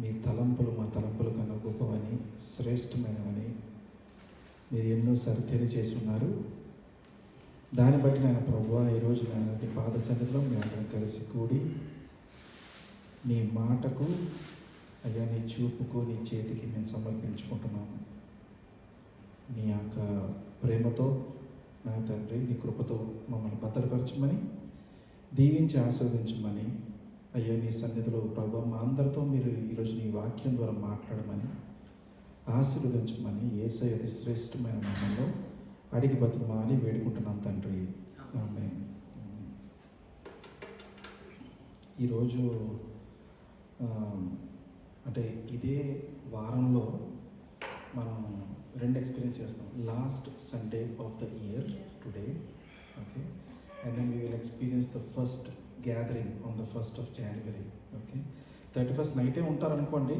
మీ తలంపులు మా తలంపుల కన్నా గొప్పవని, శ్రేష్టమైనవని మీరు ఎన్నోసార్లు తెలియజేసి ఉన్నారు. దాన్ని బట్టి నేను ప్రభువా ఈరోజు నేను నీ పాద సన్నిధిలో మీ అందరం కలిసి కూడి నీ మాటకు అయ్యా, నీ చూపుకు, నీ చేతికి నేను సమర్పించుకుంటున్నాను. నీ యొక్క ప్రేమతో నా తండ్రి, నీ కృపతో మమ్మల్ని భద్రపరచమని, దీవించి ఆస్వాదించమని అయ్యా, నీ సన్నిధిలో ప్రభువా మా అందరితో మీరు ఈరోజు నీ వాక్యం ద్వారా మాట్లాడమని, ఆశీర్వదించమని యేసయ్య అతి శ్రేష్టమైన నామంలో అడిగి బతిమాలి వేడుకుంటున్నాం తండ్రి. ఆమేన్. ఈరోజు అంటే ఇదే వారంలో మనం రెండు ఎక్స్పీరియన్స్ చేస్తాం. Last Sunday of the year today, okay, and then we will experience the first gathering on the 1st of January. Okay, 31st నైటే ఉంటారనుకోండి,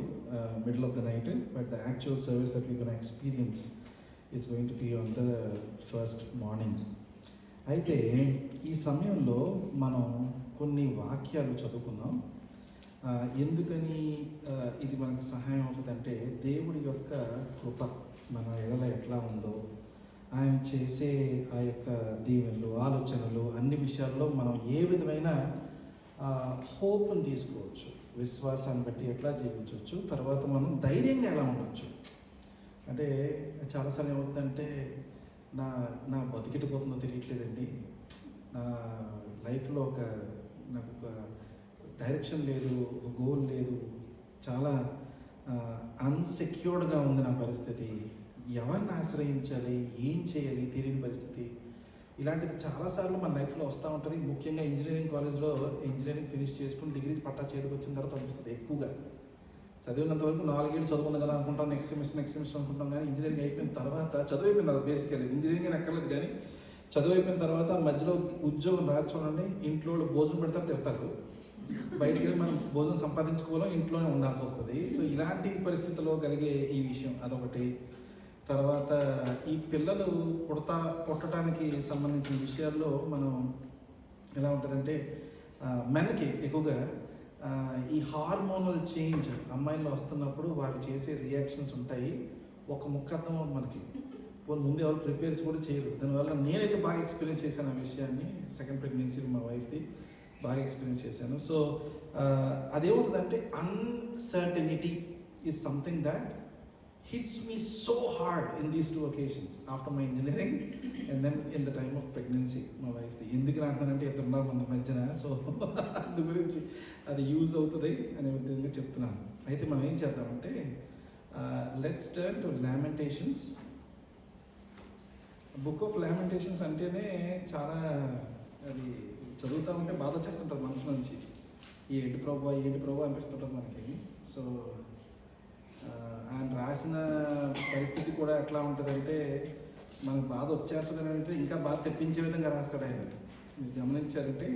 middle of the night, but the actual service that we gonna experience it's going to be on the first morning. అయితే ఈ సమయంలో మనం కొన్ని వాక్యాలు చదువుకుందాం. ఎందుకని ఇది మనకు సహాయం అవుతుందంటే, దేవుడి యొక్క కృప మన ఎడల ఎట్లా ఉందో, ఆయన చేసే ఆ యొక్క దీవెనలు, ఆలోచనలు, అన్ని విషయాల్లో మనం ఏ విధమైన హోప్ని తీసుకోవచ్చు, విశ్వాసాన్ని బట్టి ఎట్లా జీవించవచ్చు, తర్వాత మనం ధైర్యంగా ఎలా ఉండొచ్చు. అంటే చాలాసార్లు ఏమవుతుందంటే, నా బతికిటిపోతుందో తెలియట్లేదండి, నా లైఫ్లో నాకు ఒక డైరెక్షన్ లేదు, ఒక గోల్ లేదు, చాలా అన్సెక్యూర్డ్గా ఉంది నా పరిస్థితి, ఎవరిని ఆశ్రయించాలి, ఏం చేయాలి తెలియని పరిస్థితి. ఇలాంటిది చాలాసార్లు మన లైఫ్లో వస్తూ ఉంటుంది. ముఖ్యంగా ఇంజనీరింగ్ కాలేజ్లో ఇంజనీరింగ్ ఫినిష్ చేసుకుని డిగ్రీ పట్టా చేతికి వచ్చిన తర్వాత అనిపిస్తుంది. ఎక్కువగా చదివినంత వరకు 4 ఏళ్ళు చదువుకుంది కదా అనుకుంటాం, నెక్స్ట్ సెమిస్టర్ అనుకుంటాం. కానీ ఇంజనీరింగ్ అయిపోయిన తర్వాత, చదువు అయిపోయింది కదా బేసికల్లీ, ఇంజనీరింగ్ అని ఎక్కర్లేదు, కానీ చదువు అయిపోయిన తర్వాత మధ్యలో ఉద్యోగం రాదు చూడండి, ఇంట్లో భోజనం పెడతారు, తిడతారు, బయటికి వెళ్ళి మనం భోజనం సంపాదించుకోవాలో ఇంట్లోనే ఉండాల్సి వస్తుంది. సో ఇలాంటి పరిస్థితుల్లో కలిగే ఈ విషయం అదొకటి. తర్వాత ఈ పిల్లలు పుట్టడానికి సంబంధించిన విషయాల్లో మనం ఎలా ఉంటుందంటే, మెన్కి ఎక్కువగా ఈ హార్మోనల్ చేంజ్ అమ్మాయిల్లో వస్తున్నప్పుడు వాళ్ళు చేసే రియాక్షన్స్ ఉంటాయి. ఒక ముక్క అర్థం మనకి ముందు ఎవరు ప్రిపేర్ కూడా చేయరు. దానివల్ల నేనైతే బాగా ఎక్స్పీరియన్స్ చేశాను ఆ విషయాన్ని. సెకండ్ ప్రెగ్నెన్సీ మా వైఫ్ది బాగా ఎక్స్పీరియన్స్ చేశాను. సో అదేమవుతుందంటే, uncertainty is something that hits me so hard in these 2 occasions after my engineering and then in the time of pregnancy మా వైఫ్ది. ఎందుకు అంటున్నానంటే 2.5 మంది మధ్యన, సో అందు గురించి అది యూజ్ అవుతుంది అనే విధంగా చెప్తున్నాను. అయితే మనం ఏం చేద్దామంటే, let's turn to Lamentations. Book of Lamentations అంటేనే చాలా, అది చదువుతూ ఉంటే బాధ వచ్చేస్తుంటుంది మనసు నుంచి. ఏంటి ప్రభు అనిపిస్తుంటుంది మనకి. సో ఆయన రాసిన పరిస్థితి కూడా ఎట్లా ఉంటుందంటే, మనకు బాధ వచ్చేస్తుంది అంటే ఇంకా బాధ తెప్పించే విధంగా రాస్తాడు ఆయన. మీరు గమనించారంటే,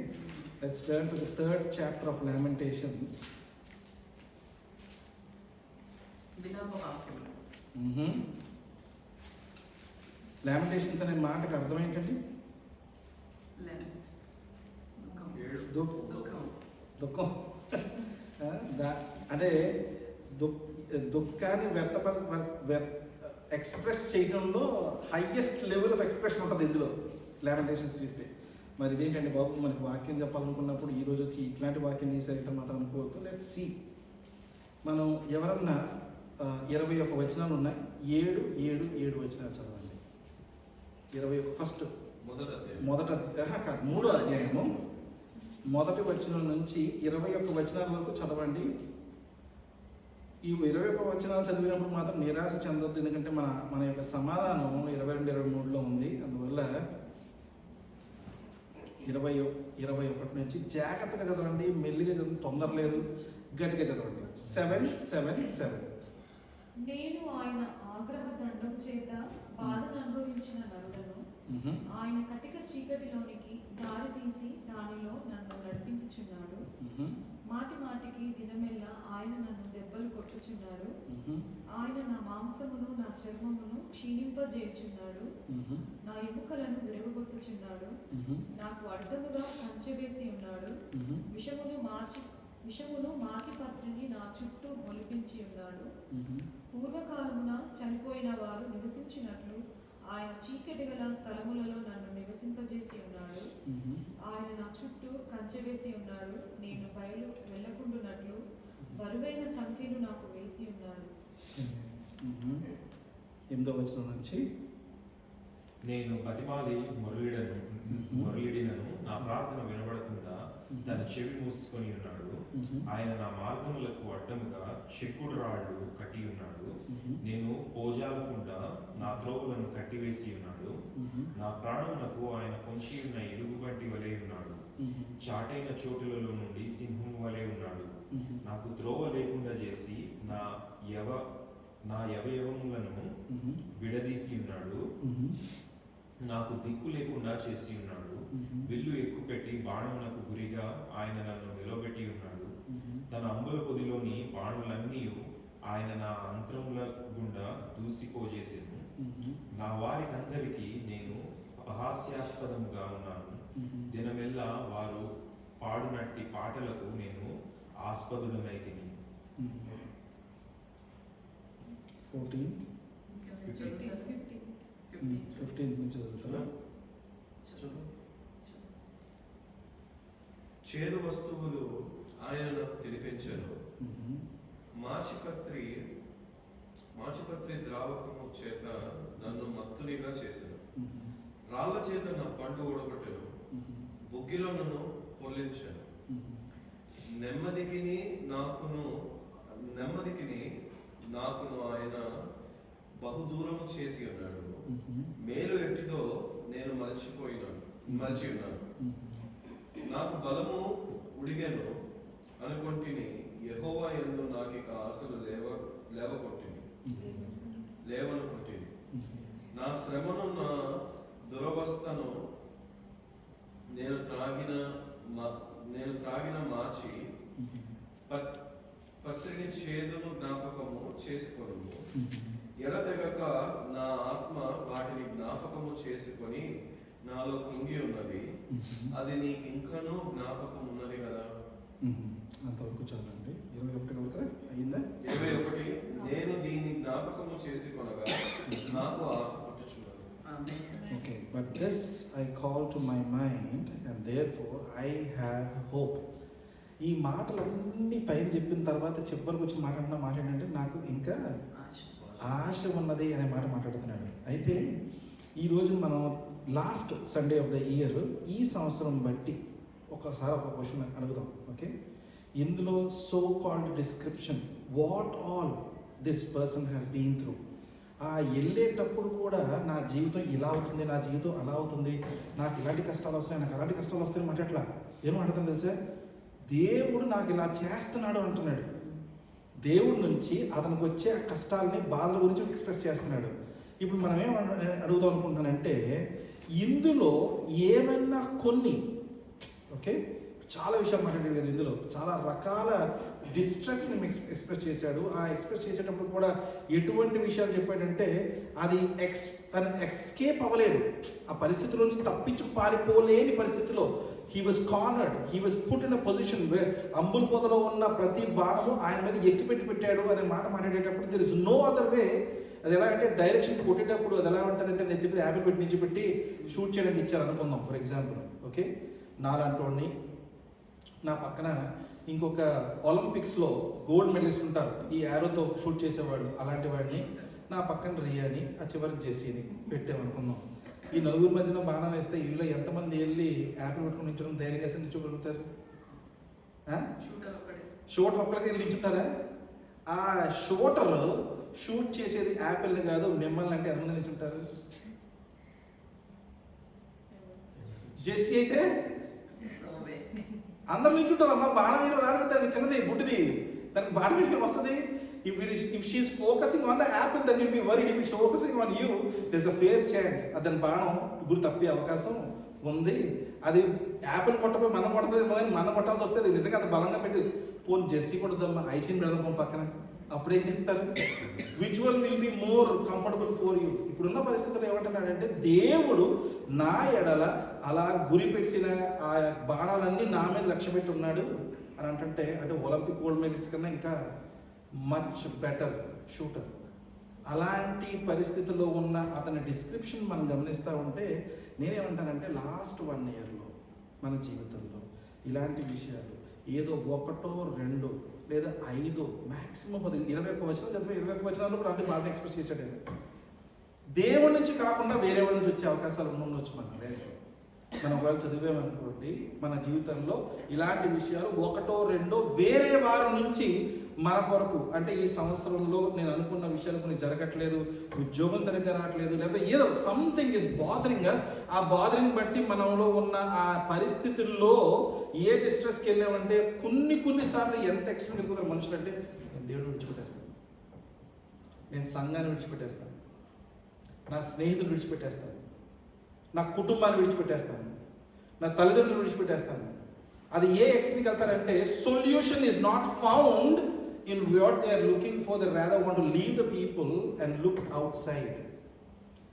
let's turn to the 3rd chapter of Lamentations. Lamentations అనే మాటకు అర్థం ఏంటండి? దుఃఖం. అంటే దుఃఖాన్ని ఎక్స్ప్రెస్ చేయడంలో హైయెస్ట్ లెవెల్ ఆఫ్ ఎక్స్ప్రెషన్ ఉంటుంది ఇందులో లామెంటేషన్స్ చేస్తే. మరి ఇదేంటంటే బాబు, మనకి వాక్యం చెప్పాలనుకున్నప్పుడు ఈరోజు వచ్చి ఇట్లాంటి వాక్యం చేశారంటే మాత్రం అనుకోవద్దు. Let's see. మనం ఎవరన్నా 21 వచనాలు ఉన్నాయి, 7 వచనాలు చదవండి. 21 ఫస్ట్ మూడో అధ్యాయము మొదటి వచనం నుంచి 21 వచనాల వరకు చదవండి. ఈ 21 వచనాలు చదివినప్పుడు మాత్రం నిరాశ చెందొద్దు, ఎందుకంటే మన యొక్క సమాధానం 22-23లో ఉంది. అందువల్ల 21 నుంచి జాగ్రత్తగా చదవండి, మెల్లిగా చదవండి, తొందర లేదు, గట్టిగా చదవండి. 7:7. నేను ఆయన ఆగ్రహ దండం చేత బాధను అనుభవించిన నరులను ఆయన కటిక చీకటిలోనికి దారి తీసి దానిలో నన్ను నడిపించుచున్నాడు. మాటి మాటికి దినమెల్లా ఆయన నన్ను దెబ్బలు కొట్టుచున్నాడు. ఆయన నా మాంసమును నా చర్మమును క్షీణింపజేయుచున్నాడు. నా ఎముకలను విరగొట్టుచున్నాడు. నాకు అడ్డముగా కంచె వేసి ఉన్నాడు. విషమును మాచి పత్రిని నా చుట్టూ మొలిపించి ఉన్నాడు. పూర్వకాలమున చనిపోయిన వారు నివసించినట్లు ఆయన చీకటి గల స్థలములలో నన్ను నివసింపజేసి ఉన్నాడు. ఆయన నా చుట్టూ కంచె వేసి ఉన్నాడు. నేను బయలు వెళ్ళకుండునట్లు బరువైన సంఖ్యను నాకు వేసి ఉన్నాడు. 8వ వచనం నుంచి, నేను బతిమాలి మొరలిడినను నా ప్రార్థన వినబడకుండా తన చెవి మూసుకొని ఉన్నాడు. ఆయన నా మార్గములకు అడ్డముగా చెక్కుడు రాళ్ళు కట్టి ఉన్నాడు. నేను పోజాలకుండా నా త్రోవలను కట్టివేసి ఉన్నాడు. నా ప్రాణమునకు ఆయన పొంచి ఉన్న ఎలుగు వంటి వలె ఉన్నాడు. చాటైన చోటులలో నుండి సింహం వలె ఉన్నాడు. నాకు త్రోవ లేకుండా చేసి నా యవయవములను విడదీసి ఉన్నాడు. నాకు దిక్కు లేకుండా చేసి ఉన్నాడు. విల్లు ఎక్కుపెట్టి బాణమునకు గురిగా ఆయన నన్ను నిలబెట్టి ఉన్నాడు. తన అంబుల పొదిలోని బాణులన్నీ ఆయన నా అంతరముల గుండా దూసిపోజేసాను. నా వారికందరికీ నేను అపహాస్యాస్పదముగా ఉన్నాను. దినమెల్లా వారు పాడునట్టి పాటలకు నేను ఆస్పదుడనైతిని. 15 నుంచి చదువుతారా? చేదు వస్తువులు ఆయన నాకు తినిపించను. మాచిపత్రి ద్రావకము చేత నన్ను మత్తునిగా చేశాను. రాళ్ళ చేత నా పండు ఊడగొట్టెను. బుగ్గిలో నన్ను పొల్లించాను. నెమ్మదికి నాకును ఆయన బహుదూరము చేసి ఉన్నాడు. మేలు ఎట్టిదో నేను మలిచి ఉన్నాను. నాకు బలము ఉడిగెను అనుకొంటిని. యెహోవా యందు నాకిక ఆశలు లేవనుకొంటిని. నా శ్రమను నా దురవస్థను నేను త్రాగిన మాచి పత్రిని చేదును జ్ఞాపకము చేసుకొను. ఎడతెగక నా ఆత్మ వాటిని జ్ఞాపకము చేసుకొని నాలో కృంగి ఉన్నది. అది నీకు ఇంకనూ జ్ఞాపకం ఉన్నది కదా. అంతవరకు చాలండి. 21 వరకు అయిందా? 21 నేను దీన్ని జ్ఞాపకము చేసుకొనగా నాకు ఆశ పుట్టుచున్నది. Okay, but this I call to my mind and therefore I have hope. ఈ మాటలన్నీ పైన చెప్పిన తర్వాత చివరికి వచ్చి మాట ఏంటంటే నాకు ఇంకా ఆశ ఉన్నది అనే మాట మాట్లాడుతున్నాడు. అయితే ఈరోజు మనం last Sunday of the year ఈ సంవత్సరం బట్టి ఒకసారి ఒక క్వశ్చన్ అడుగుదాం. ఓకే, ఇందులో so called description what all this person has been through. ఆ వెళ్ళేటప్పుడు కూడా నా జీవితం ఇలా అవుతుంది, నా జీవితం అలా అవుతుంది, నాకు ఇలాంటి కష్టాలు వస్తాయి, నాకు అలాంటి కష్టాలు వస్తాయి మాట అట్లా ఏమో అంటుంది తెలుసా. దేవుడు నాకు ఇలా చేస్తున్నాడు అంటున్నాడు. దేవుడి నుంచి అతనికి వచ్చే ఆ కష్టాలని బాధల గురించి ఎక్స్ప్రెస్ చేస్తున్నాడు. ఇప్పుడు మనం ఏం అడుగుదాం అనుకుంటున్నానంటే ఇందులో ఏమైనా కొన్ని ఓకే చాలా విషయాలు మాట్లాడాడు కదా. ఇందులో చాలా రకాల డిస్ట్రెస్ని ఎక్స్ప్రెస్ చేశాడు. ఆ ఎక్స్ప్రెస్ చేసేటప్పుడు కూడా ఎటువంటి విషయాలు చెప్పాడంటే అది తను ఎస్కేప్ అవ్వలేడు. ఆ పరిస్థితిలోంచి తప్పించు పారిపోలేని పరిస్థితిలో he was cornered, he was put in a position where అంబుల పొదలో ఉన్న ప్రతి బాణము ఆయన మీద ఎక్కిపెట్టి పెట్టాడు అనే మాట మాట్లాడేటప్పుడు there is no other way. అది ఎలా అంటే డైరెక్షన్ కొట్టేటప్పుడు అది ఎలా ఉంటుంది అంటే నెత్తి మీద యాపిల్ పెట్టి నుంచి పెట్టి షూట్ చేయడానికి ఇచ్చారు అనుకుందాం ఫర్ ఎగ్జాంపుల్. ఓకే, నాలాంటి వాడిని, నా పక్కన ఇంకొక ఒలింపిక్స్లో గోల్డ్ మెడలిస్ట్ ఉంటారు, ఈ యారోతో షూట్ చేసేవాడు, అలాంటి వాడిని నా పక్కన రియాని, ఆ చివరి జెస్సీని పెట్టామనుకుందాం. ఈ నలుగురు మధ్యన బాణాలు వేస్తే ఇల్లు ఎంతమంది వెళ్ళి యాపిల్ పెట్టుకుని నించడం ధైర్యంగా వేస్తే నిల్చోగలుగుతారు? షూటర్ ఒక్కడికి వెళ్ళి నిల్చుంటారా? ఆ షూటర్ షూట్ చేసేది యాపిల్ని కాదు మిమ్మల్ని అంటే ఎంతమంది నిల్చుంటారు? జెస్సీ అయితే అందరు నిల్చుంటారు. అమ్మ బాణం వేరు రాదు కదా, దానికి చిన్నది బుడ్డిది, దానికి బాణం వేయడం వస్తుంది. If she is focusing on the apple, then you'll be worried. If it's focusing on you, there's a fair chance అతని బాణం గురి తప్పే అవకాశం ఉంది. అది యాపిల్ కొట్టపోయి మనం కొడుతుంది, మనం కొట్టాల్సి వస్తే అది నిజంగా అది బలంగా పెట్టి పోనీ జెస్సీ కొడుతుందమ్మా, ఐసీని పెడదాం పోనీ పక్కన, అప్పుడేం చేస్తారు? Visual will be more comfortable for you. ఇప్పుడున్న పరిస్థితుల్లో ఏమంటున్నాడంటే దేవుడు నా ఎడల అలా గురి పెట్టిన ఆ బాణాలన్నీ నా మీద లక్ష్య పెట్టి ఉన్నాడు అని అంటే ఒలింపిక్ గోల్డ్ మెడలిస్ట్ కన్నా ఇంకా మచ్ బెటర్ షూటర్. అలాంటి పరిస్థితిలో ఉన్న అతని డిస్క్రిప్షన్ మనం గమనిస్తూ ఉంటే నేనేమంటానంటే లాస్ట్ 1 yearలో మన జీవితంలో ఇలాంటి విషయాలు ఏదో 1, 2 లేదా 5 మ్యాక్సిమం 10, 21 వచనాలు చదివే 21 వచనాల్లో కూడా అన్ని బాగా ఎక్స్ప్రెస్ చేశాడు. దేవుడి నుంచి కాకుండా వేరే వాళ్ళ నుంచి వచ్చే అవకాశాలు ఉండొచ్చు మన లైఫ్లో. మనం ఒకవేళ చదివామనుకోండి మన జీవితంలో ఇలాంటి విషయాలు 1, 2 వేరే వారి నుంచి మన కొరకు, అంటే ఈ సంవత్సరంలో నేను అనుకున్న విషయాలు కొన్ని జరగట్లేదు, ఉద్యోగం సరిగ్గా రావట్లేదు, లేకపోతే ఏదో సంథింగ్ ఇస్ బాదరింగ్ అస్. ఆ బాదరింగ్ బట్టి మనలో ఉన్న ఆ పరిస్థితుల్లో ఏ డిస్ట్రెస్కి వెళ్ళామంటే కొన్నిసార్లు ఎంత ఎక్స్ట్రీమ్ వెళ్ళిపోతారు మనుషులు అంటే నేను దేవుడు విడిచిపెట్టేస్తాను, నేను సంఘాన్ని విడిచిపెట్టేస్తాను, నా స్నేహితులు విడిచిపెట్టేస్తాను, నా కుటుంబాన్ని విడిచిపెట్టేస్తాను, నా తల్లిదండ్రులు విడిచిపెట్టేస్తాను. అది ఏ ఎక్స్ట్రీమ్కి వెళ్తారంటే solution is not found in what they are looking for, they rather want to leave the people and look outside.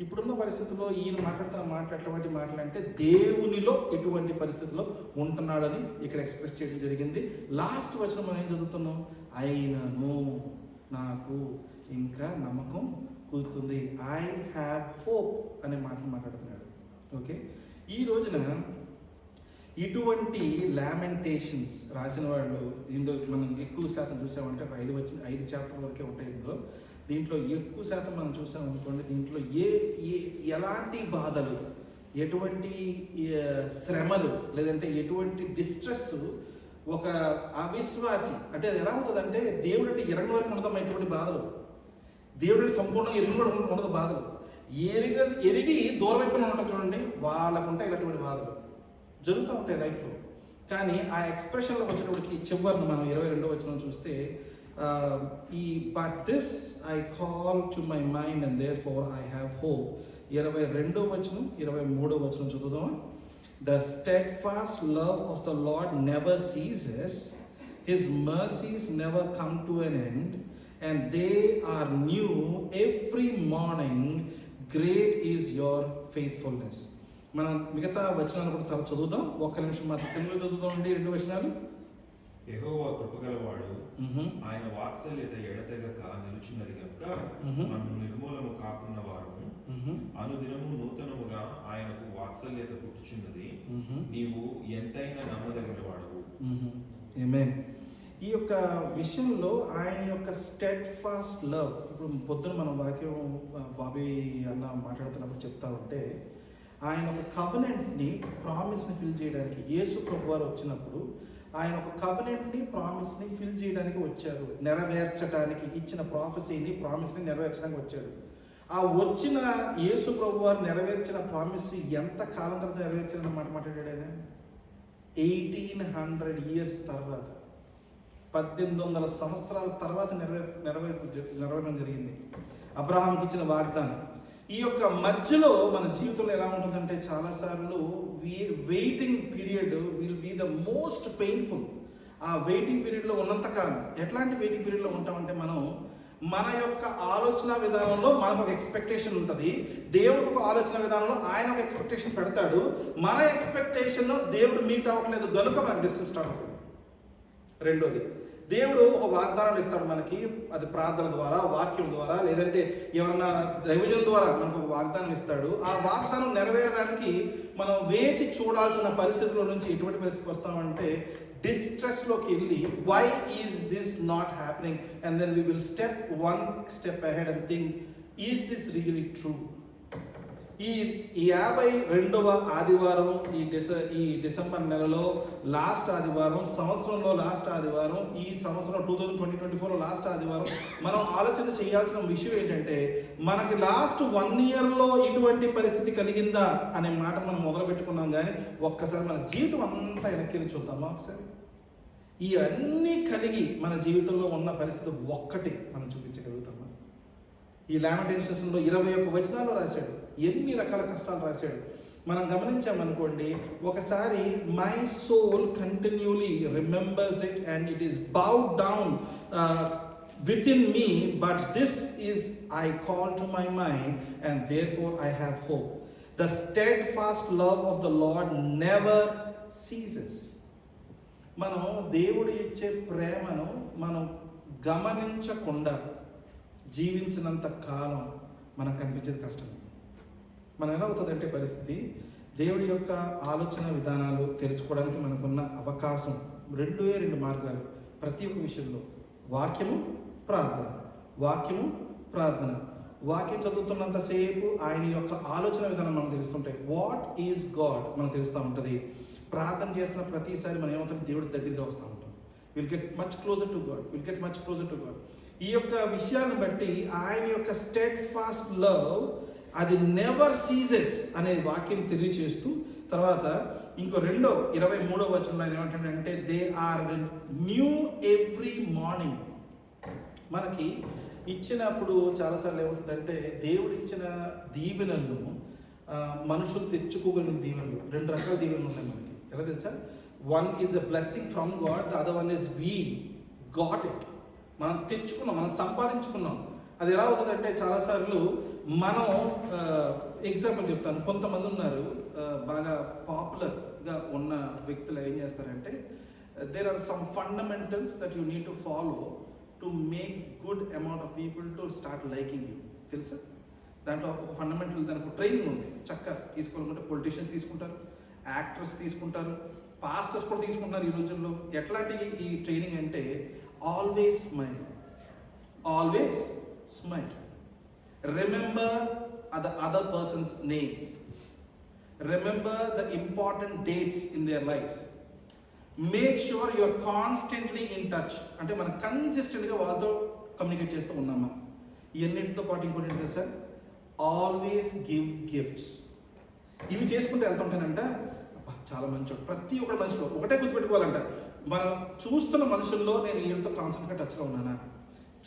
ఇప్పుడున్న పరిస్థితుల్లో ఈయన మాట్లాడేటువంటి మాటలంటే దేవునిలో ఎటువంటి పరిస్థితుల్లో ఉంటున్నాడని ఇక్కడ ఎక్స్ప్రెస్ చేయడం జరిగింది. లాస్ట్ వచనం మనం ఏం చదువుతున్నాం? అయినను నాకు ఇంకా నమ్మకం కుదురుతుంది. ఐ హ్యావ్ హోప్ అనే మాటలు మాట్లాడుతున్నాడు. ఓకే, ఈ రోజున ఇటువంటి లామెంటేషన్స్ రాసిన వాళ్ళు ఇందులో మనం ఎక్కువ శాతం చూసామంటే ఒక 5 చాప్టర్ వరకే ఉంటాయి ఇందులో. దీంట్లో ఎక్కువ శాతం మనం చూసామనుకోండి, దీంట్లో ఎలాంటి బాధలు, ఎటువంటి శ్రమలు, లేదంటే ఎటువంటి డిస్ట్రెస్ ఒక అవిశ్వాసి అంటే అది ఎలా అవుతుందంటే దేవుడు అంటే ఎరగని వరకు ఉండదు ఎటువంటి బాధలు, దేవుడు సంపూర్ణంగా ఎరిగిన కూడా ఉండదు బాధలు, ఎరిగి దూరం వైపున ఉంటారు చూడండి వాళ్ళకుంటాయి ఇలాంటి బాధలు జరుగుతూ ఉంటాయి లైఫ్లో. కానీ ఆ ఎక్స్ప్రెషన్లోకి వచ్చేటప్పటికి చివరిని మనం 22వ వచనం చూస్తే but this I call to my mind and therefore I have hope. 22వ వచనం 23వ వచనం చదువుదాం. The steadfast love of the Lord never ceases, his mercies never come to an end, and they are new every morning, great is your faithfulness. మనం మిగతా వచనాలు కూడా చదువుదాం. 1 నిమిషం మాత్రం తెలుగులో చదువుదాం అండి 2 వచనాలు. యెహోవా కృపగలవాడు, ఆయన వాత్సల్యత ఎడతెగక నిలుచున్నది కనుక నన్ను నిర్మూలము కాకున్న వారు అనుదినము నూతనముగా ఆయనకు వాత్సల్యత పుట్టుచున్నది. నీవు ఎంతైనా నమ్మదగినవాడవు. ఆమేన్. ఈ యొక్క విషయంలో ఆయన యొక్క స్టెడ్ ఫాస్ట్ లవ్, ఇప్పుడు పొద్దున మనం వాక్యం బాబీ అన్న మాట్లాడుతున్నప్పుడు చెప్తా ఉంటే ఆయన ఒక కవెనెంట్ని, ప్రామిస్ని ఫిల్ చేయడానికి యేసు ప్రభు వారు వచ్చినప్పుడు ఆయన ఒక కవెనెంట్ని, ప్రామిస్ని ఫిల్ చేయడానికి వచ్చారు, నెరవేర్చడానికి ఇచ్చిన ప్రాఫెసీని, ప్రామిస్ని నెరవేర్చడానికి వచ్చారు. ఆ వచ్చిన యేసు ప్రభు వారు నెరవేర్చిన ప్రామిస్ ఎంత కాలం తర్వాత నెరవేర్చిన మాట మాట్లాడాడు ఆయన? 1800 years తర్వాత, 1800 సంవత్సరాల తర్వాత నెరవేరడం జరిగింది అబ్రహాంకి ఇచ్చిన వాగ్దానం. ఈ యొక్క మధ్యలో మన జీవితంలో ఎలా ఉంటుందంటే చాలాసార్లు waiting period will be the most painful. ఆ వెయిటింగ్ పీరియడ్లో ఉన్నంతకాలం ఎట్లాంటి వెయిటింగ్ పీరియడ్లో ఉంటామంటే మనం మన యొక్క ఆలోచన విధానంలో మనకు ఒక ఎక్స్పెక్టేషన్ ఉంటుంది, దేవుడికి ఒక ఆలోచన విధానంలో ఆయన ఒక ఎక్స్పెక్టేషన్ పెడతాడు. మన ఎక్స్పెక్టేషన్ దేవుడు మీట్ అవ్వట్లేదు కనుక మనకు డిస్టెన్స్ స్టార్ట్ అవుతుంది. రెండోది, దేవుడు ఒక వాగ్దానం ఇస్తాడు మనకి, అది ప్రార్థన ద్వారా, వాక్యం ద్వారా, లేదంటే ఎవరన్నా దైవజనం ద్వారా మనకు ఒక వాగ్దానం ఇస్తాడు. ఆ వాగ్దానం నెరవేరడానికి మనం వేచి చూడాల్సిన పరిస్థితుల నుంచి ఎటువంటి పరిస్థితికి వస్తామంటే డిస్ట్రెస్లోకి వెళ్ళి why is this not happening, and then we will step 1 step ahead and think, is this really true? ఈ 52వ ఆదివారం ఈ డిసెంబర్ నెలలో లాస్ట్ ఆదివారం, సంవత్సరంలో లాస్ట్ ఆదివారం, ఈ సంవత్సరం 2024లో లాస్ట్ ఆదివారం మనం ఆలోచన చేయాల్సిన విషయం ఏంటంటే మనకి లాస్ట్ 1 yearలో ఇటువంటి పరిస్థితి కలిగిందా అనే మాట మనం మొదలు పెట్టుకున్నాం. కానీ ఒక్కసారి మన జీవితం అంతా వెనక్కి చూద్దామా ఒకసారి? ఈ అన్నీ కలిగి మన జీవితంలో ఉన్న పరిస్థితి ఒక్కటి మనం చూపించగలుగుతామా? ఈ లామెంటేషన్స్లో 21 వచనాలు రాశాడు, ఎన్ని రకాల కష్టాలు రాశాడు మనం గమనించామనుకోండి. ఒకసారి my soul continuously remembers it and it is bowed down within me, but this is I call to my mind and therefore I have hope. The steadfast love of the Lord never ceases. మనం దేవుడు ఇచ్చే ప్రేమను మనం గమనించకుండా జీవించినంత కాలం మనకు కనిపించేది కష్టం. మనం ఎలా అవుతుందంటే పరిస్థితి, దేవుడి యొక్క ఆలోచన విధానాలు తెలుసుకోవడానికి మనకున్న అవకాశం రెండు మార్గాలు ప్రతి ఒక్క విషయంలో. వాక్యము, ప్రార్థన. వాక్యము, ప్రార్థన. వాక్యం చదువుతున్నంతసేపు ఆయన యొక్క ఆలోచన విధానం మనకు తెలుస్తుంటాయి. వాట్ ఈజ్ గాడ్ మనకు తెలుస్తూ ఉంటుంది. ప్రార్థన చేసిన ప్రతిసారి మనం ఏమవుతాం, దేవుడి దగ్గరగా వస్తూ ఉంటాం. Will get much closer to God. ఈ యొక్క విషయాన్ని బట్టి ఆయన యొక్క స్టెడ్ ఫాస్ట్ లవ్ అది నెవర్ సీజెస్ అనే వాక్యం తెలియచేస్తూ, తర్వాత ఇంకో 23వ వచనంలో ఆయన ఏమంటాడంటే they are new every morning. మనకి ఇచ్చినప్పుడు చాలాసార్లు ఏమవుతుందంటే దేవుడు ఇచ్చిన దీవెనలను మనుషులు తెచ్చుకోగలిగిన దీవెనలు 2 రకాల దీవెనలు ఉన్నాయి మనకి. ఎలా తెలుసా? One is a blessing from God, the other one is we got it. మనం తెచ్చుకున్నాం, మనం సంపాదించుకున్నాం. అది ఎలా అవుతుందంటే చాలాసార్లు మనం ఎగ్జాంపుల్ చెప్తాను. కొంతమంది ఉన్నారు బాగా పాపులర్గా ఉన్న వ్యక్తులు ఏం చేస్తారంటే there are some fundamentals that you need to follow to make good amount of people to start liking you. తెలుసా? దాంట్లో ఒక ఫండమెంటల్ దానికి ట్రైనింగ్ ఉంది. చక్కగా తీసుకోవాలనుకుంటే పొలిటీషియన్స్ తీసుకుంటారు, యాక్టర్స్ తీసుకుంటారు, పాస్టర్స్ కూడా తీసుకుంటున్నారు ఈ రోజుల్లో. ఎట్లాంటి ఈ ట్రైనింగ్ అంటే always smile, remember the other person's names, remember the important dates in their lives, make sure you are constantly in touch. అంటే మనం కన్సిస్టెంట్గా వాళ్ళతో కమ్యూనికేట్ చేస్తూ ఉన్నామా. ఇవన్నిటితో పాటు ఇంకోటి ఏంటి తెలుసా? Always give gifts. ఇవి చేసుకుంటూ వెళ్తుంటానంట చాలా మంచోడు. ప్రతి ఒక్క మనిషిలో ఒకటే గుర్తుపెట్టుకోవాలంట, మనం చూస్తున్న మనుషుల్లో నేను వీళ్ళతో కాన్సెంట్గా టచ్లో ఉన్నానా,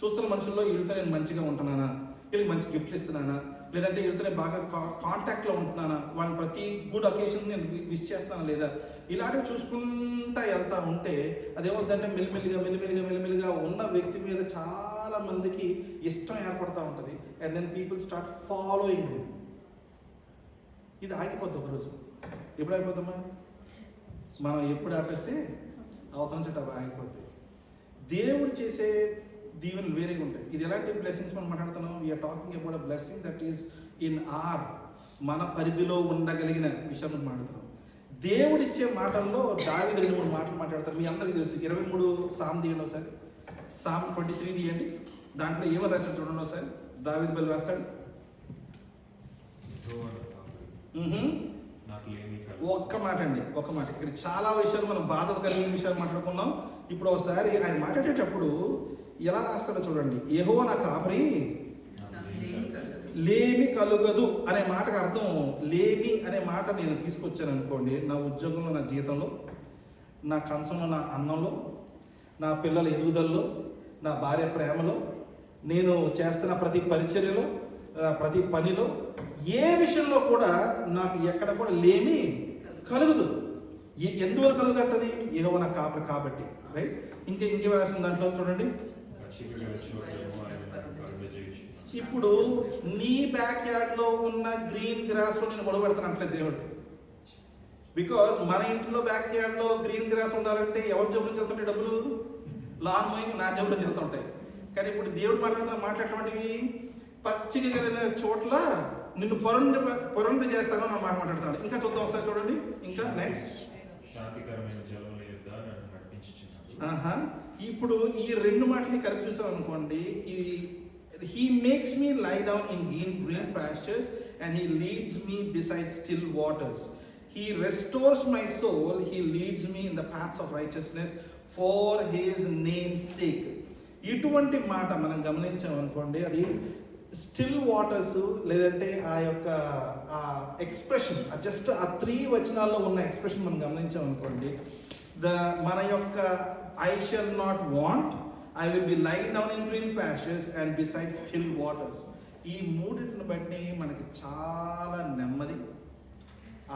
చూస్తున్న మనుషుల్లో వీళ్ళతో నేను మంచిగా ఉంటున్నానా, వీళ్ళకి మంచి గిఫ్ట్లు ఇస్తున్నానా, లేదంటే వీళ్ళతో నేను బాగా కాంటాక్ట్లో ఉంటున్నానా, వాళ్ళని ప్రతి గుడ్ అకేషన్ నేను విష్ చేస్తున్నానా లేదా, ఇలాంటివి చూసుకుంటా వెళ్తా ఉంటే అదేమవుతుందంటే మెల్లిమెల్లిగా ఉన్న వ్యక్తి మీద చాలా మందికి ఇష్టం ఏర్పడుతూ ఉంటుంది. And then people start following them. ఇది ఆగిపోద్ది ఒకరోజు. ఎప్పుడు ఆగిపోతామా? మనం ఎప్పుడు ఆపేస్తే అవతల చెట్టు ఆగిపోద్ది. దేవుడు చేసే దీవెనలు వేరేగా ఉంటాయి. ఇది ఎలాంటి బ్లెస్సింగ్స్ మనం మాట్లాడుతున్నాం? We are talking about a blessing that is in మన పరిధిలో ఉండగలిగిన విషయం మాట్లాడుతున్నాం. దేవుడిచ్చే మాటల్లో దావీదు 2-3 మాటలు మాట్లాడతారు. మీ అందరికీ తెలుసు. 23 సామ్ తీయండి ఒకసారి. సామ్ 23 తీయండి. దాంట్లో ఏమని రాస్తాడు చూడండి ఒకసారి. దావీదు బలి రాస్తాడు. ఒక్క మాట అండి, ఒక్క మాట. ఇక్కడ చాలా విషయాలు మనం బాధ కలిగిన విషయాలు మాట్లాడుకున్నాం. ఇప్పుడు ఒకసారి ఆయన మాట్లాడేటప్పుడు ఎలా రాస్తాడో చూడండి. యెహోవా నా కాపరి, లేమి కలుగదు అనే మాటకు అర్థం, లేమి అనే మాట నేను తీసుకొచ్చాను అనుకోండి, నా ఉద్యోగంలో, నా జీతంలో, నా కంచంలో, నా అన్నంలో, నా పిల్లల ఎదుగుదలలో, నా భార్య ప్రేమలో, నేను చేస్తున్న ప్రతి పరిచర్యలో, ప్రతి పనిలో, ఏ విషయంలో కూడా నాకు ఎక్కడ కూడా లేమి కలుగుదు. ఎందువల్ల కలుగుదంటది? యెహోవా నా కాపరి కాబట్టి. రైట్. ఇంకేం రాసిన దాంట్లో చూడండి. ఇప్పుడు నీ బ్యాక్ యార్డ్లో ఉన్న గ్రీన్ గ్రాస్లో నేను గొడవ పెడతాను అంటలేదు దేవుడు. బికాజ్ మన ఇంట్లో బ్యాక్ యార్డ్లో గ్రీన్ గ్రాస్ ఉండాలంటే ఎవరి జబ్బు నుంచి వెళ్తుంటాయి డబ్బులు? లాన్ మోయింగ్ నా జబ్బు నుంచి వెళ్తుంటాయి. కానీ ఇప్పుడు దేవుడు మాట్లాడేటువంటివి పచ్చిగా కలిగిన చోట్ల నిన్ను పొరండి చేస్తాను నా మాట మాట్లాడతాడు. ఇంకా చూద్దాం ఒకసారి చూడండి. ఇంకా నెక్స్ట్. ఇప్పుడు ఈ 2 మాటలు కలిపి చూసాం అనుకోండి. He makes me lie down in green pastures and he leads me beside still waters. He restores my soul. He leads me in the paths of righteousness for his name's sake. ఇటువంటి మాట మనం గమనించాం అనుకోండి, అది still waters లేదంటే ఆ యొక్క expression, just ఆ 3 వచనాల్లో ఉన్న ఎక్స్ప్రెషన్ మనం గమనించాం అనుకోండి. మన యొక్క I shall not want, I will be lying down in green pastures and beside still waters. ఈ మూడింటిని బట్టి మనకి చాలా నెమ్మది.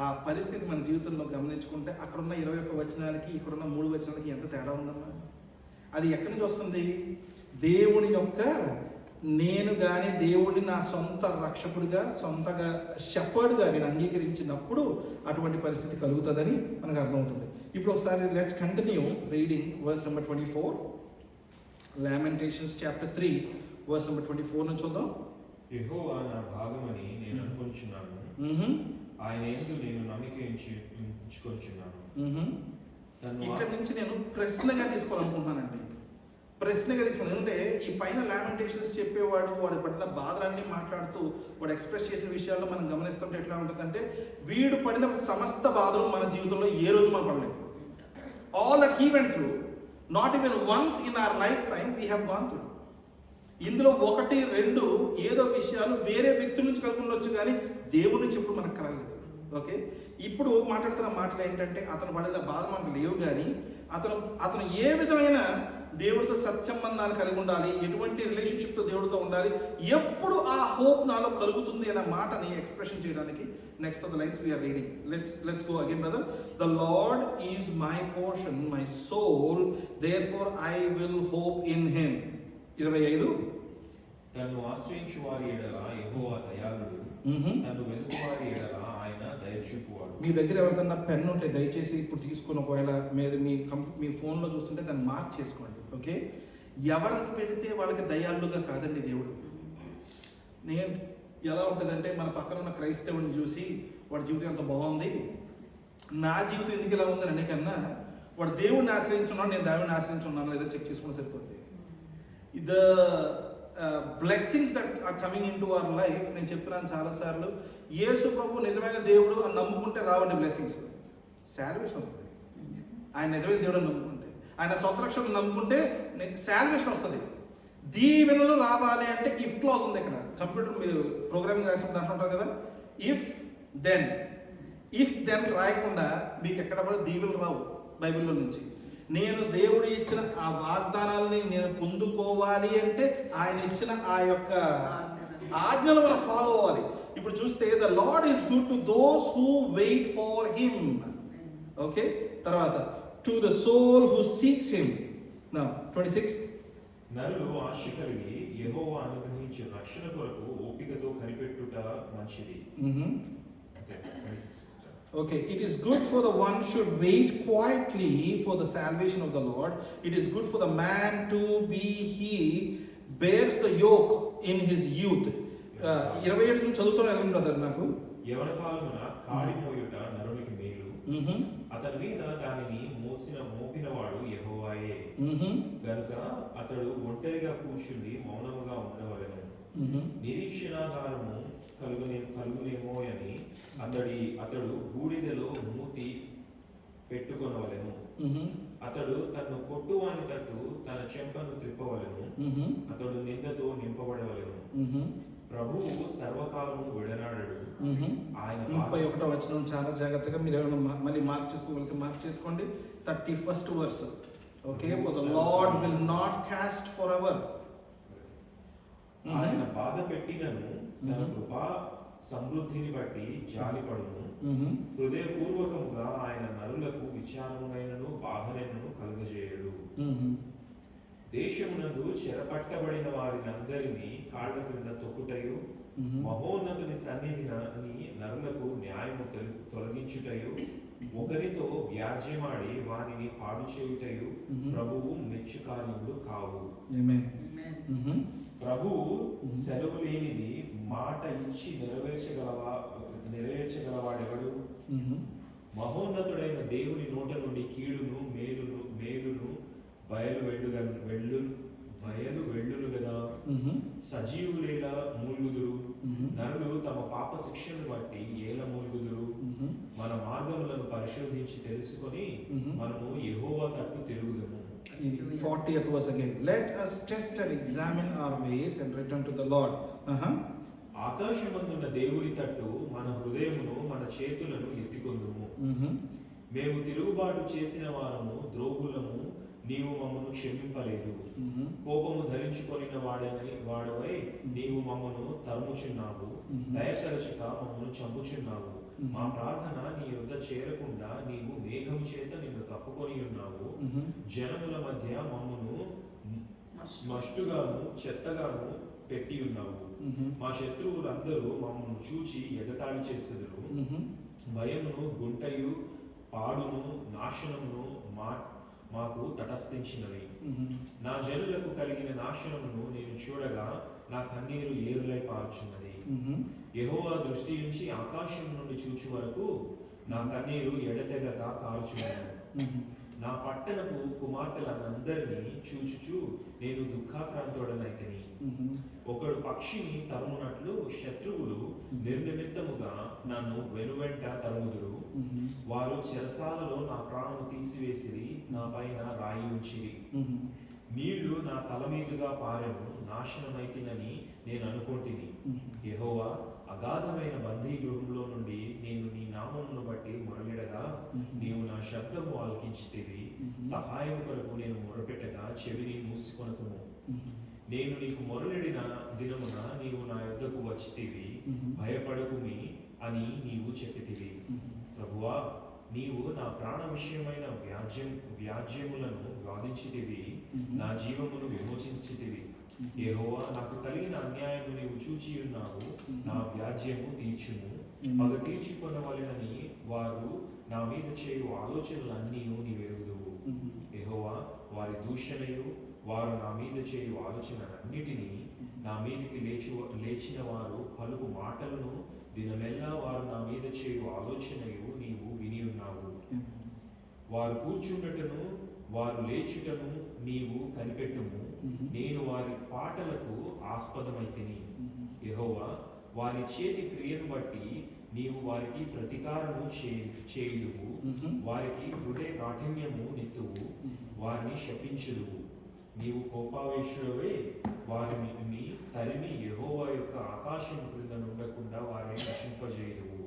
ఆ పరిస్థితి మన జీవితంలో గమనించుకుంటే అక్కడున్న 21 వచనాలకి ఇక్కడున్న 3 వచనాలకి ఎంత తేడా ఉందమ్మా. అది ఎక్కడి నుంచి వస్తుంది? దేవుని యొక్క నేను కానీ దేవుడిని నా సొంత రక్షకుడిగా, సొంతగా షెపర్డ్గా నేను అంగీకరించినప్పుడు అటువంటి పరిస్థితి కలుగుతుందని మనకు అర్థమవుతుంది. ఇప్పుడు ఒకసారి let's continue reading verse number 24, Lamentations chapter 3 verse number 24 నుంచి చూద్దాం. యెహోవా నా భాగమని నేను అనుకొంచున్నాను, ఆయన యందు నేను నమ్మిక ఉంచుకొంచున్నాను. ఇక్కడ నుంచి నేను ప్రశ్నగా తీసుకోవాలనుకుంటున్నానండి. ఎందుకంటే ఈ పైన లామెంటేషన్స్ చెప్పేవాడు వాడు పడిన బాధలన్నీ మాట్లాడుతూ వాడు ఎక్స్ప్రెస్ చేసిన విషయాల్లో మనం గమనిస్తుంటే ఎట్లా ఉంటుందంటే, వీడు పడిన సమస్త బాధలు మన జీవితంలో ఏ రోజు మనం పడలేదు. All that he went through, not even once in our life time we have gone through. ఇందులో 1, 2 ఏదో విషయాలు వేరే వ్యక్తుల నుంచి కలుగుండొచ్చు, కానీ దేవుడి నుంచి ఎప్పుడు మనకు కలగలేదు. ఓకే, ఇప్పుడు మాట్లాడుతున్న మాటలు ఏంటంటే, అతను పడిన బాధ మనకు లేవు, కానీ అతను ఏ విధమైన దేవుడితో సత్సంబంధాలు కలిగి ఉండాలి, ఎటువంటి రిలేషన్షిప్తో దేవుడితో ఉండాలి, ఎప్పుడు ఆ హోప్ నాలో కలుగుతుంది అనే మాటని ఎక్స్ప్రెషన్ చేయడానికి next of the lines we are reading. Let's go again brother. The Lord is my portion, my soul, therefore I will hope in him. 25. తను ఆశ్రయించు వారి ఎడల యెహోవా దయాళుడు, తను వెతుకు వారి ఎడల ఆయన దయ చూపువాడు. మీ దగ్గర ఎవరిదన్నా పెన్ ఉంటే దయచేసి ఇప్పుడు తీసుకుని, ఒకవేళ మీ ఫోన్లో చూస్తుంటే దాన్ని మార్క్ చేసుకోండి. ఓకే, ఎవరికి పెడితే వాళ్ళకి దయాళుగా కాదండి దేవుడు. నేను ఎలా ఉంటుందంటే, మన పక్కన ఉన్న క్రైస్తవుని చూసి వాడి జీవితం ఎంత బాగుంది, నా జీవితం ఎందుకు ఇలా ఉందని అనేకన్నా వాడు దేవుడిని ఆశ్రయించున్నాడు, నేను దేవుడిని ఆశ్రయించున్నాను లేదా చెక్ చేసుకుని సరిపోతుంది. The blessings that are coming into our life, నేను చెప్పినాను చాలాసార్లు, యేసు ప్రభు నిజమైన దేవుడు అని నమ్ముకుంటే రావండి బ్లెస్సింగ్స్. శాల్వేషన్ వస్తుంది. ఆయన నిజమైన దేవుడు అని నమ్ముకుంటే, ఆయన సొంత రక్షణ నమ్ముకుంటే శాల్వేషన్ వస్తుంది. దీవెనలు రావాలి అంటే ఇఫ్ క్లాజ్ ఉంది ఇక్కడ. కంప్యూటర్ మీరు ప్రోగ్రామింగ్ రాసిన దాంట్లో ఉంటారు కదా, ఇఫ్ దెన్ రాయకుండా మీకు ఎక్కడ కూడా దీవెనలు రావు బైబిల్లో నుంచి. నేను దేవుడు ఇచ్చిన ఆ వాగ్దానాలని నేను పొందుకోవాలి అంటే ఆయన ఇచ్చిన ఆ యొక్క ఆజ్ఞలు మనం ఫాలో అవ్వాలి. ఇప్పుడు చూస్తే the Lord is good to those who wait for him. Okay, తర్వాత to the soul who seeks him. Now 26. నరులు ఆశ కలిగి యెహోవా అనుగ్రహించే రక్షణ కొరకు ఓపికతో కనిపెట్టుట మంచిది. Okay, it is good for the one should wait quietly for the salvation of the Lord. It is good for the man to be he bears the yoke in his youth. 27 నుంచి చదువుతాను ఎలా brother నాకు. యవన కాలమున కాడి మోయుట నరునికి మేలు, అతని మీద దానిని మోపినవాడు యెహోవాయే. గనుక అతడు ఒంటరిగా కూర్చుండి మౌనముగా ఉండవలెను. నిరీక్షణాధారము కలుగునేమోయని అతడు బూడిదలో మూతి పెట్టుకొనవలెను. అతడు తను కొట్టువాని తట్టు తన చెంపను త్రిప్పవలెను. అతడు నిందతో నింపబడవలెను. ప్రభువు సర్వకాలము విడనాడడు. ఆయన 31వ వచనం చాలా జాగ్రత్తగా మీరు ఏమైనా మళ్ళీ మార్క్ చేసుకోగలిగితే మార్క్ చేసుకోండి. 31st verse. Okay, for the lord will not cost for ever. ఆయన బాధ పెట్టినను తన కృపా సమృద్ధిని బట్టి జాలిపడును. హృదయపూర్వకముగా ఆయన నరులకు విచారమునైనను బాధనైనను కలుగజేయడు. దేశమునందు చెరపట్టబడిన వారినందరినీ కాళ్ళ క్రింద తొక్కుటయు, మహోన్నతుని సన్నిధిని నరులకు న్యాయము తొలగించుటయు, ఒకరితో వ్యాజ్యమాడి వారిని పాడు చేయుటయు ప్రభువు మెచ్చు కార్యములు కావు. ప్రభువు సెలవు లేనిది మాట ఇచ్చి నెరవేర్చగలవాడెవడు? మహోన్నతుడైన దేవుని నోట నుండి కీడును మేలును బయలు వెళ్ళును గదా. సజీవులేలా మూల్గుదురు, నరులు తమ పాప శిక్షను బట్టి ఏల మూల్గుదురు. మన మార్గములను పరిశోధించి తెలుసుకొని మనము యెహోవా తట్టు తిరుగుదుము. 40th verse again. Let us test and examine our ways and return to the Lord. ఆకాశమందున్న దేవుని తట్టు మన హృదయమును మన చేతులను ఎత్తికొందుము. మేము తిరుగుబాటు చేసిన వారము ద్రోహులము, నీవు మమ్మను క్షమింపలేదు. కోపము ధరించుకొనిన వాడవై నీవు మమ్మను తరుముచున్నావు. దయతరచక మమ్మను చంపుచున్నావు. మా ప్రార్థన నీ యొద్ద చేరకుండా నీవు మేఘము చేత నిన్ను కప్పుకొని ఉన్నావు. జనముల మధ్య మమ్మను మష్టుగాను చెత్తగాను పెట్టి ఉన్నావు. మా శత్రువులందరూ మమ్మల్ని చూచి ఎగతాళి చేసెదరు. భయమును, గుంటయు, పాడును, నాశనమును మాకు తటస్థించినవి. నా జనులకు కలిగిన నాశనమును నేను చూడగా నా కన్నీరు ఏరులై పారుచున్నది. యెహోవా దృష్టి నుంచి ఆకాశం నుండి చూచు వరకు నా కన్నీరు ఎడతెగక కారుచున్నది. నా పట్టణపు కుమార్తెలందరినీ చూచుచు నేను దుఃఖాక్రాంతుడనైతిని. ఒకడు పక్షిని తరుమునట్లు శత్రువులు నిర్నిమిత్తముగా నన్ను వెనువెంట తరుముదురు. వారు చెరసాలలో నా ప్రాణము తీసివేసిరి, నా పైన రాయి ఉంచిరి. నీళ్లు నా తల మీదుగా పారెను, నాశనమైతినని నేను అనుకుంటుని. యెహోవా, అగాధమైన బందీ గృహంలో నుండి నేను నీ నామమును బట్టి మొరలిడగా నీవు నా శబ్దము ఆలకించితివి. సహాయం కొరకు నేను మొరపెట్టగా చెవిని మూసుకొనుకుము. నేను నీకు మొరలిడిన దినమున నీవు నా యొద్దకు వచ్చితివి. భయపడకుమి అని నీవు చెప్పితివి. ప్రభువా, నీవు నా ప్రాణ విషయమైన వ్యాజ్యములను వాదించితివి, నా జీవమును విమోచించితివి. యెహోవా, నాకు కలిగిన అన్యాయము నీవు చూచి ఉన్నావు. నా వ్యాజ్యము తీర్చుము. పగ తీర్చుకొనవలెనని వారు నా మీద చేయు ఆలోచనలన్నీ నీవెరుగుదువు. యెహోవా, వారి దూషణయు వారు నా మీద చేయు ఆలోచనలన్నిటినీ, నా మీదికి లేచిన వారు పలుకు మాటలను దినమెల్లా వారు నా మీద చేయు ఆలోచనయు నీవు విని ఉన్నావు. వారు కూర్చుండటను వారు లేచుటను నీవు కనిపెట్టుము. నేను వారి పాటలకు ఆస్పదమైతిని. యెహోవా, వారి చేతి క్రియను బట్టి నీవు వారికి ప్రతీకారము చేయుదువు. వారికి హృదయ కాఠిన్యము నెత్తువు, వారిని శపించుదువు. నీవు కోపావేశుడవే వారిని తరిమి యెహోవా యొక్క ఆకాశం క్రింద ఉండకుండా వారిని నశింపజేయుదువు.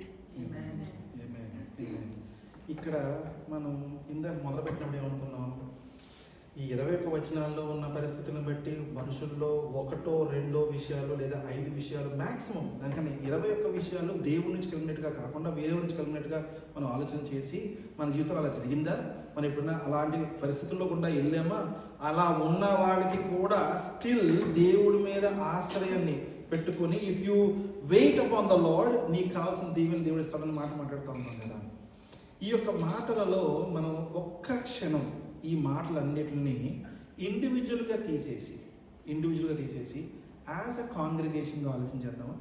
ఇక్కడ మనం ఇందాక మొదలుపెట్టినప్పుడు ఏమనుకున్నాం, ఈ 21 వచనాల్లో ఉన్న పరిస్థితులను బట్టి మనుషుల్లో 1, 2 విషయాలు లేదా 5 విషయాలు మ్యాక్సిమం, దానికన్నా 21 విషయాలు దేవుడి నుంచి కలిగినట్టుగా కాకుండా వేరే నుంచి కలిగినట్టుగా మనం ఆలోచన చేసి మన జీవితంలో అలా జరిగిందా, మనం ఎప్పుడైనా అలాంటి పరిస్థితుల్లో కూడా వెళ్ళామా, అలా ఉన్న వాళ్ళకి కూడా స్టిల్ దేవుడి మీద ఆశ్రయాన్ని పెట్టుకొని if you wait upon the Lord, నీకు కావాల్సిన దీవెన దేవుడు ఇస్తాడని మాట్లాడుతూ ఉన్నాం కదా. ఈ యొక్క మాటలలో మనం ఒక్క క్షణం ఈ మాటలన్నిటిని ఇండివిజువల్గా తీసేసి యాజ్ అ కాంగ్రిగేషన్గా ఆలోచించేద్దామా.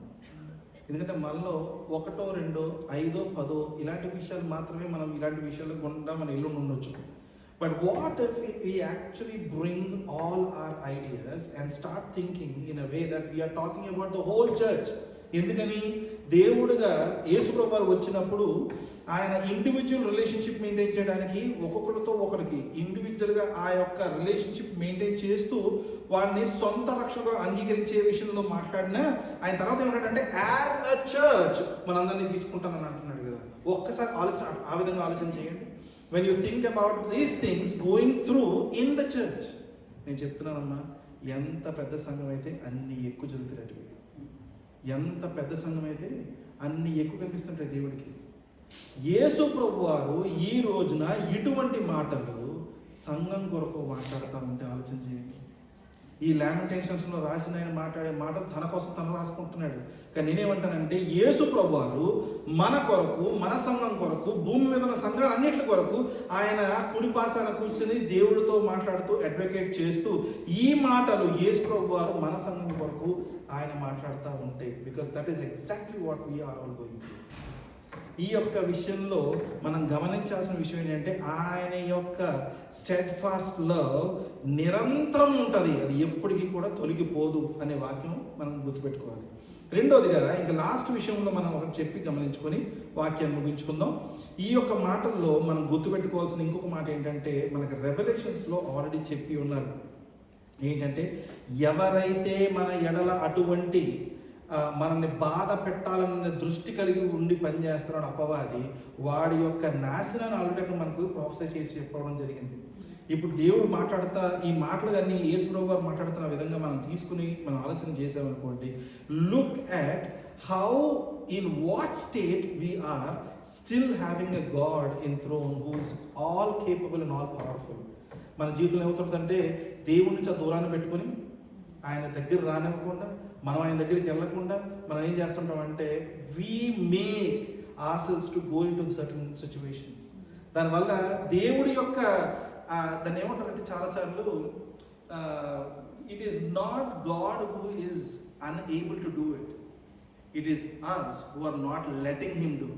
ఎందుకంటే మనలో 1, 2, 5, 10 ఇలాంటి విషయాలు మాత్రమే మనం ఇలాంటి విషయాల్లో గుండా మనం ఇల్లు ఉండొచ్చు. But what if we actually bring all our ideas and start thinking in a way that we are talking about the whole church. ఎందుకని దేవుడుగా యేసు ప్రభువు వచ్చినప్పుడు ఆయన ఇండివిజువల్ రిలేషన్షిప్ మెయింటైన్ చేయడానికి ఒక్కొక్కరితో ఒకరికి ఇండివిజువల్గా ఆ యొక్క రిలేషన్షిప్ మెయింటైన్ చేస్తూ వాళ్ళని సొంత రక్షణగా అంగీకరించే విషయంలో మాట్లాడినా ఆయన తర్వాత ఏమంటాడంటే యాజ్ అ చర్చ్ మనందరినీ తీసుకుంటానని అంటున్నాడు కదా. ఒక్కసారి ఆ విధంగా ఆలోచన చేయండి. When you think about these things going through in the church. నేను చెప్తున్నానమ్మా, ఎంత పెద్ద సంఘం అయితే అన్ని ఎక్కువ జరుగుతున్నట్టు, ఎంత పెద్ద సంఘం అయితే అన్ని ఎక్కువ కనిపిస్తుంటాయి దేవుడికి. యేసు ప్రభు వారు ఈ రోజున ఇటువంటి మాటలు సంఘం కొరకు మాట్లాడుతూ ఉంటే ఆలోచన చేయండి. ఈ లామెంటేషన్స్లో రాసిన ఆయన మాట్లాడే మాటలు తన కోసం తను రాసుకుంటున్నాడు. కానీ నేనేమంటానంటే యేసు ప్రభు వారు మన కొరకు, మన సంఘం కొరకు, భూమి మీద ఉన్న సంఘాలన్నిటి కొరకు ఆయన కుడిపాసాన కూర్చొని దేవుడితో మాట్లాడుతూ అడ్వకేట్ చేస్తూ ఈ మాటలు యేసు ప్రభు వారు మన సంఘం కొరకు ఆయన మాట్లాడుతూ ఉంటే, because that is exactly what we are all going through. ఈ యొక్క విషయంలో మనం గమనించాల్సిన విషయం ఏంటంటే ఆయన యొక్క స్టెడ్ ఫాస్ట్ లవ్ నిరంతరం ఉంటుంది, అది ఎప్పటికీ కూడా తొలగిపోదు అనే వాక్యం మనం గుర్తుపెట్టుకోవాలి. రెండోదిగా ఇంకా లాస్ట్ విషయంలో మనం ఒకటి చెప్పి గమనించుకొని వాక్యాన్ని ముగించుకుందాం. ఈ యొక్క మాటల్లో మనం గుర్తుపెట్టుకోవాల్సిన ఇంకొక మాట ఏంటంటే మనకి రెవల్యూషన్స్లో ఆల్రెడీ చెప్పి ఉన్నారు. ఏంటంటే ఎవరైతే మన ఎడల అటువంటి మనల్ని బాధ పెట్టాలన్న దృష్టి కలిగి ఉండి పనిచేస్తున్నాడు అపవాది, వాడి యొక్క నాశనాన్ని ఆల్రెడీ మనకు ప్రొఫెసర్ చేసి చెప్పడం జరిగింది. ఇప్పుడు దేవుడు మాట్లాడుతా ఈ మాటలు కానీ యేసుప్రభు గారు మాట్లాడుతున్న విధంగా మనం తీసుకుని మనం ఆలోచన చేసామనుకోండి, look at how in what state we are still having a God in throne who is all capable and all powerful. మన జీవితంలో ఏమవుతుందంటే దేవుడి నుంచి ఆ దూరాన్ని పెట్టుకొని ఆయన దగ్గర రానివ్వకుండా, మనం ఆయన దగ్గరికి వెళ్ళకుండా మనం ఏం చేస్తుంటామంటే we make ourselves to go into certain situations. దానివల్ల దేవుడి యొక్క దాన్ని ఏమంటారంటే చాలాసార్లు it is not God who is unable to do it, it is us who are not letting him do.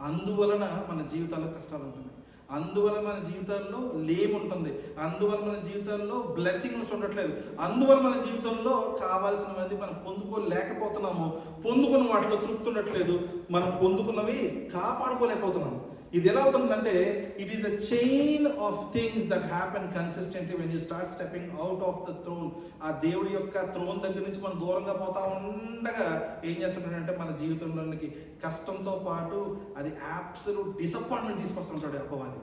అందువలన మన జీవితాల్లో కష్టాలు ఉంటున్నాయి, అందువల్ల మన జీవితాల్లో లేముంటుంది, అందువల్ల మన జీవితాల్లో బ్లెస్సింగ్స్ ఉండట్లేదు, అందువల్ల మన జీవితంలో కావాల్సినవన్నీ మనం పొందుకోలేకపోతున్నాము, పొందుకున్న వాటిలో తృప్తి ఉండట్లేదు, మనం పొందుకున్నవి కాపాడుకోలేకపోతున్నాం. ఇది ఎలా అవుతుందంటే it is a chain of things that happen consistently when you start stepping out of the throne. ఆ దేవుడి యొక్క థ్రోన్ దగ్గర నుంచి మనం దూరంగా పోతా ఉండగా ఏం చేస్తుంటాడంటే మన జీవితంలోనికి కష్టంతో పాటు అది అబ్సల్యూట్ డిసప్పాయింట్మెంట్ తీసుకొస్తుంటాడు అపవాది.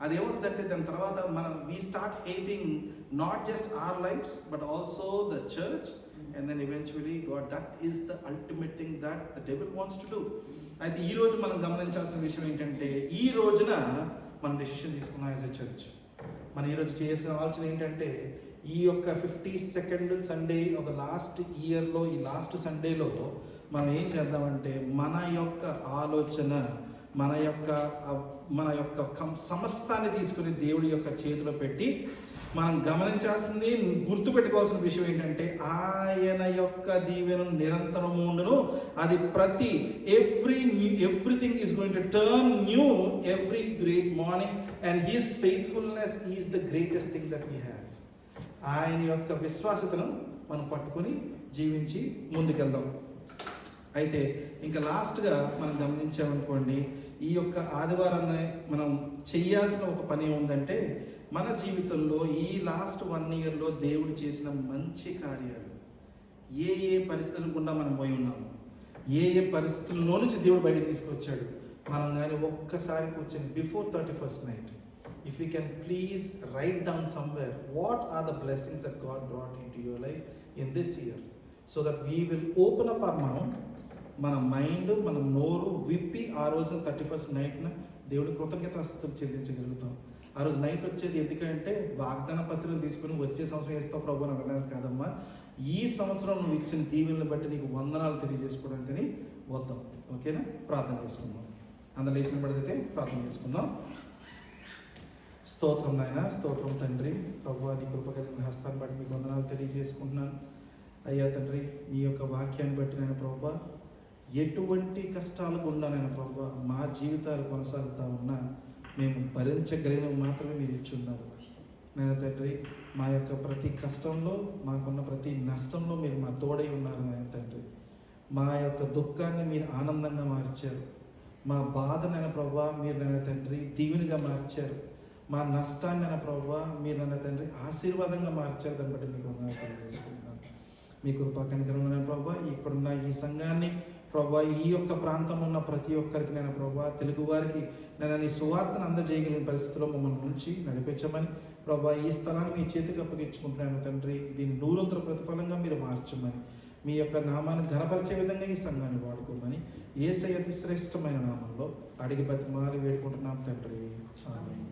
అదేమవుతుందంటే దాని తర్వాత మనం we start hating not just our lifes but also the church and then eventually God. That is the ultimate thing that the devil wants to do. అయితే ఈ రోజు మనం గమనించాల్సిన విషయం ఏంటంటే ఈ రోజున మనం డెసిషన్ తీసుకున్నాం యాజ్ ఎ చర్చ్. మనం ఈరోజు చేసిన ఆలోచన ఏంటంటే ఈ యొక్క 52nd సండే ఒక లాస్ట్ ఇయర్లో ఈ లాస్ట్ సండేలో మనం ఏం చేద్దామంటే మన యొక్క ఆలోచన మన యొక్క సమస్తాన్ని తీసుకుని దేవుడి యొక్క చేతిలో పెట్టి మనం గమనించాల్సింది, గుర్తుపెట్టుకోవాల్సిన విషయం ఏంటంటే ఆయన యొక్క దీవెన నిరంతరము ఉండును. అది ప్రతి everything is going to turn new every great morning and his faithfulness is the greatest thing that we have. ఆయన యొక్క విశ్వాసతను మనం పట్టుకొని జీవించి ముందుకెళ్దాం. అయితే ఇంకా లాస్ట్గా మనం గమనించామనుకోండి, ఈ యొక్క ఆదివారాన్ని మనం చేయాల్సిన ఒక పని ఏముందంటే మన జీవితంలో ఈ లాస్ట్ 1 ఇయర్లో దేవుడు చేసిన మంచి కార్యాలు, ఏ పరిస్థితులు గుండా మనం పోయి ఉన్నాము, ఏ పరిస్థితుల్లో నుంచి దేవుడు బయటకు తీసుకొచ్చాడు, మనం కానీ ఒక్కసారి కూర్చొని before 31st night if you can please write down somewhere what are the blessings that God brought into your life in this year so that we will open up our mouth. మన mind మన నోరు విప్పి ఆ రోజున 31st నైట్న దేవుడి కృతజ్ఞతాస్తుతులు చెల్లించగలుగుతాం. ఆ రోజు night వచ్చేది ఎందుకంటే వాగ్దాన పత్రికలు తీసుకుని వచ్చే సంవత్సరం వేస్తావు ప్రభు అని అనడానికి కాదమ్మా, ఈ సంవత్సరం నువ్వు ఇచ్చిన దీవెనలు బట్టి నీకు వందనాలు తెలియజేసుకోవడానికని వద్దాం. ఓకేనా? ప్రార్థన చేసుకుందాం. అందరూ లేచిన పడితే ప్రార్థన చేసుకుందాం. స్తోత్రం నాయన, స్తోత్రం తండ్రి. ప్రభు నీ కృప కలిగిన హస్తాన్ని బట్టి మీకు వందనాలు తెలియజేసుకుంటున్నాను. అయ్యా తండ్రి, నీ యొక్క వాక్యాన్ని బట్టి నేను ప్రభు ఎటువంటి కష్టాలు గుండా నేను ప్రభు మా జీవితాలు కొనసాగుతూ ఉన్నా మేము భరించగలిగినవి మాత్రమే మీరు ఇచ్చున్నారు. నేను తండ్రి, మా యొక్క ప్రతి కష్టంలో మాకున్న ప్రతి నష్టంలో మీరు మా తోడై ఉన్నారు. నేను తండ్రి, మా యొక్క దుఃఖాన్ని మీరు ఆనందంగా మార్చారు, మా బాధనైన ప్రభావ మీరు నైనా తండ్రి దీవెనిగా మార్చారు, మా నష్టాన్ని అయిన ప్రభావ మీరు నైనా తండ్రి ఆశీర్వాదంగా మార్చారు. దాన్ని బట్టి మీకు వందనాలు తెలియజేసుకుంటున్నాను. మీ కృపా కనికరమైన ప్రభావ ఇక్కడున్న ఈ సంఘాన్ని ప్రభా ఈ యొక్క ప్రాంతం ఉన్న ప్రతి ఒక్కరికి నేను ప్రభా తెలుగు వారికి నేను నీ సువార్తను అందజేయగలిగిన పరిస్థితిలో మమ్మల్ని ఉంచి నడిపించమని ప్రభా ఈ స్థలాన్ని మీ చేతికి అప్పగించుకుంటున్నాను తండ్రి. దీన్ని 100 ప్రతిఫలంగా మీరు మార్చమని, మీ యొక్క నామాన్ని ఘనపరిచే విధంగా ఈ సంఘాన్ని వాడుకోమని యేసయ్య అతి శ్రేష్టమైన నామంలో అడిగి బతిమాలి వేడుకుంటున్నాం తండ్రి. ఆమేన్.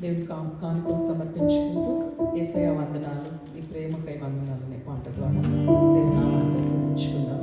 దేవుని కానుకలు సమర్పించుకుంటూ యేసయ్య వందనాలు, నీ ప్రేమకై వందనాలు అనే పాట ద్వారా దేవుని నామాన్ని స్తుతించుకుందాం.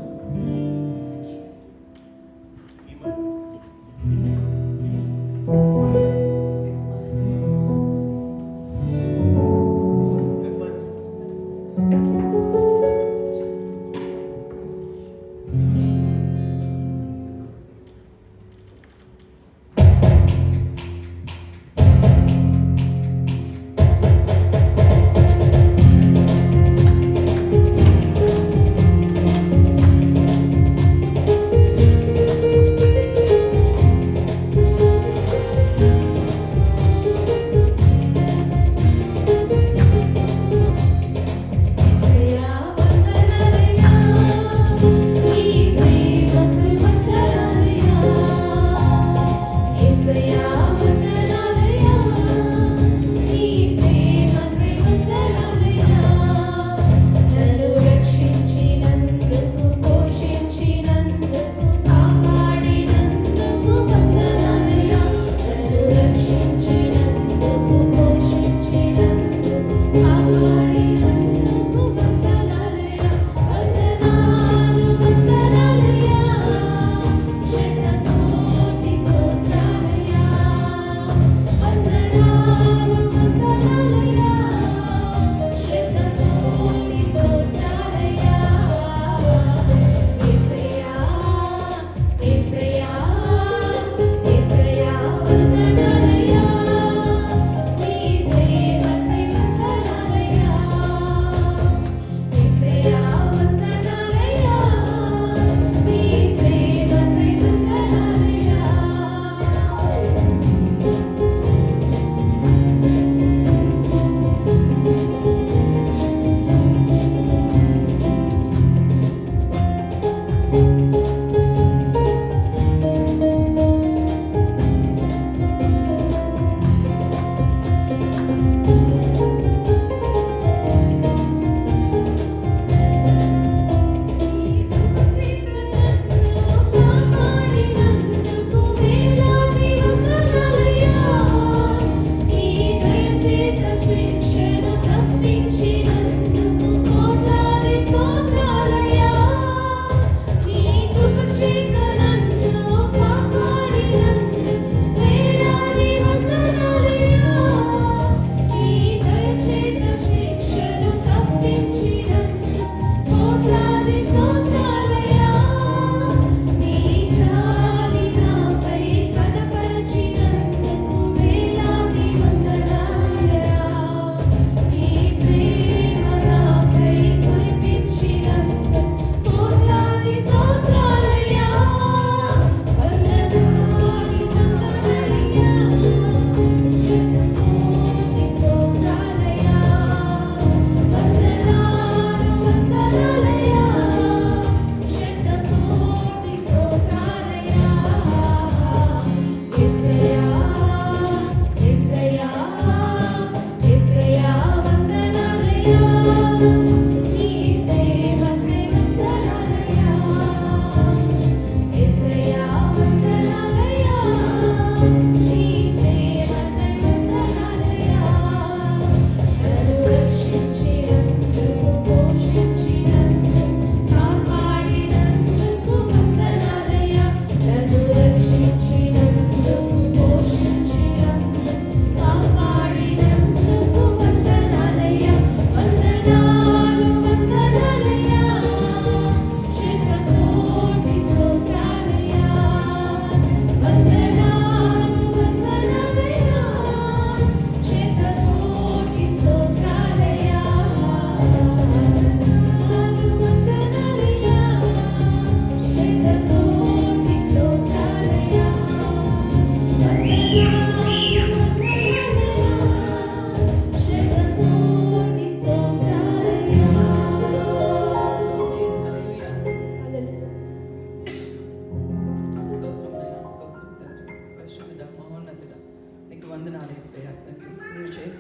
స్తోత్రం నాయనా, స్తోత్రం తండ్రి. పరిశుద్ధుడా, మహోన్నతుడా, నీకు వందనాలు యేసయ్యా తండ్రి. నీవు చేసిన